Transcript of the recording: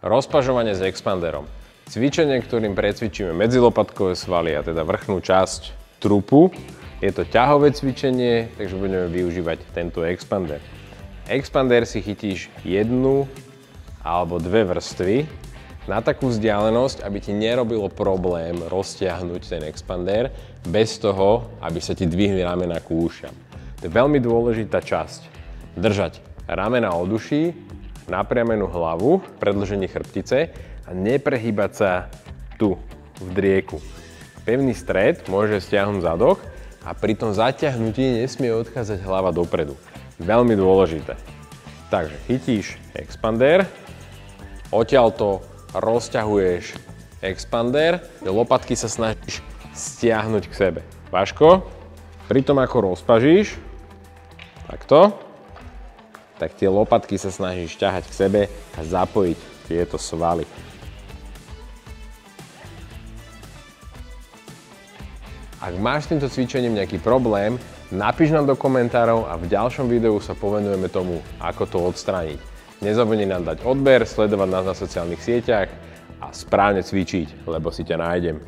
Rozpažovanie s expanderom. Cvičenie, ktorým precvičíme medzilopatkové svaly, a teda vrchnú časť trupu. Je to ťahové cvičenie, takže budeme využívať tento expander. Expander si chytíš jednu alebo dve vrstvy na takú vzdialenosť, aby ti nerobilo problém roztiahnuť ten expander bez toho, aby sa ti dvihli ramena ku ušiam. To je veľmi dôležitá časť. Držať ramena od uší, napriamenú hlavu, predĺženie chrbtice a neprehýbať sa tu, v drieku. Pevný stred môže stiahnuť zadok a pri tom zaťahnutí nesmie odchádzať hlava dopredu. Veľmi dôležité. Takže chytíš expander, odtiaľto rozťahuješ expander, lopatky sa snažíš stiahnuť k sebe. Vaško, pri tom ako rozpažíš, takto, tak tie lopatky sa snažíš ťahať k sebe a zapojiť tieto svaly. Ak máš s týmto cvičením nejaký problém, napíš nám do komentárov a v ďalšom videu sa povenujeme tomu, ako to odstrániť. Nezabudni nám dať odber, sledovať nás na sociálnych sieťach a správne cvičiť, lebo si ťa nájdem.